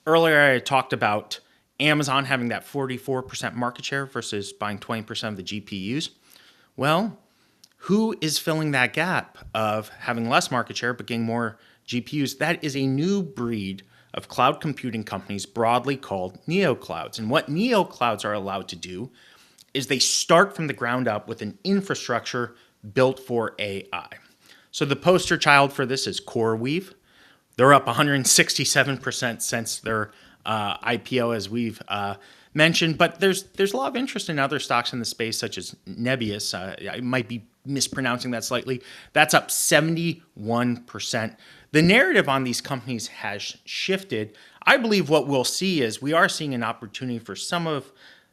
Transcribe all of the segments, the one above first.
Earlier, I talked about Amazon having that 44% market share versus buying 20% of the GPUs. Well, who is filling that gap of having less market share but getting more GPUs? That is a new breed of cloud computing companies broadly called Neoclouds. And what Neoclouds are allowed to do is they start from the ground up with an infrastructure built for AI. So the poster child for this is CoreWeave. They're up 167% since their IPO, as we've mentioned. But there's a lot of interest in other stocks in the space, such as Nebius. I might be mispronouncing that slightly. That's up 71%. The narrative on these companies has shifted. I believe what we'll see is we are seeing an opportunity for some of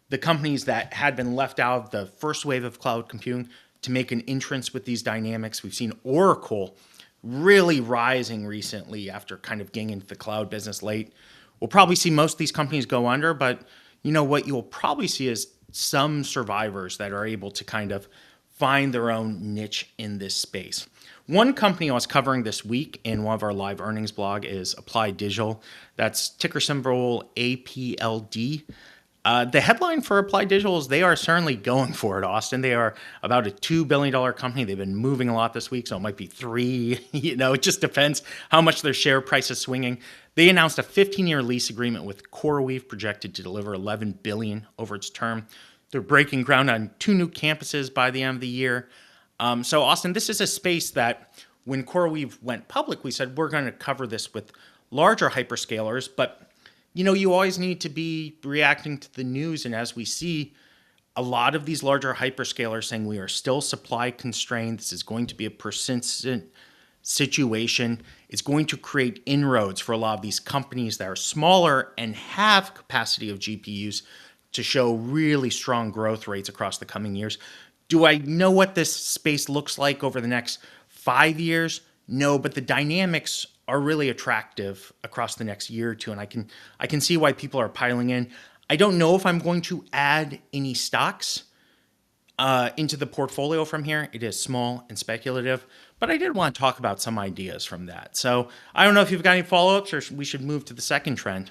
the companies that had been left out of the first wave of cloud computing to make an entrance with these dynamics. We've seen Oracle really rising recently after kind of getting into the cloud business late. We'll probably see most of these companies go under, but you know what you'll probably see is some survivors that are able to kind of find their own niche in this space. One company I was covering this week in one of our live earnings blog is Applied Digital. That's ticker symbol APLD. The headline for Applied Digital is they are certainly going for it, Austin. They are about a $2 billion company. They've been moving a lot this week, so it might be $3. It just depends how much their share price is swinging. They announced a 15-year lease agreement with CoreWeave projected to deliver $11 billion over its term. They're breaking ground on 2 new campuses by the end of the year. So, Austin, this is a space that when CoreWeave went public, we said we're going to cover this with larger hyperscalers, but you always need to be reacting to the news. And as we see, a lot of these larger hyperscalers saying we are still supply constrained. This is going to be a persistent situation. It's going to create inroads for a lot of these companies that are smaller and have capacity of GPUs to show really strong growth rates across the coming years. Do I know what this space looks like over the next 5 years? No, but the dynamics are really attractive across the next year or two, and I can see why people are piling in. I don't know if I'm going to add any stocks into the portfolio from here. It is small and speculative, but I did want to talk about some ideas from that. So I don't know if you've got any follow-ups, or we should move to the second trend.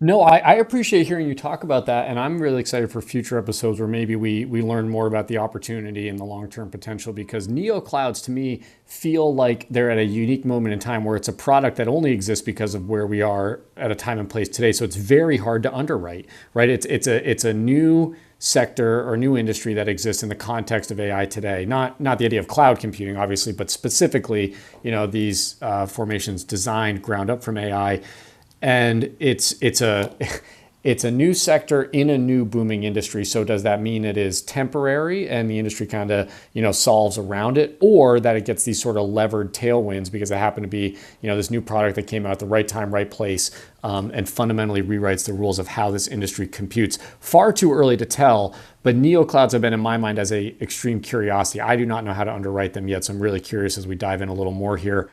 No, I appreciate hearing you talk about that. And I'm really excited for future episodes where maybe we learn more about the opportunity and the long-term potential, because neoclouds to me feel like they're at a unique moment in time where it's a product that only exists because of where we are at a time and place today. So it's very hard to underwrite, right? It's a new sector or new industry that exists in the context of AI today. Not the idea of cloud computing, obviously, but specifically, these formations designed ground up from AI. And it's a new sector in a new booming industry. So does that mean it is temporary and the industry kind of, solves around it, or that it gets these sort of levered tailwinds because it happened to be, this new product that came out at the right time, right place, and fundamentally rewrites the rules of how this industry computes? Far too early to tell, but neoclouds have been in my mind as a extreme curiosity. I do not know how to underwrite them yet, so I'm really curious as we dive in a little more here.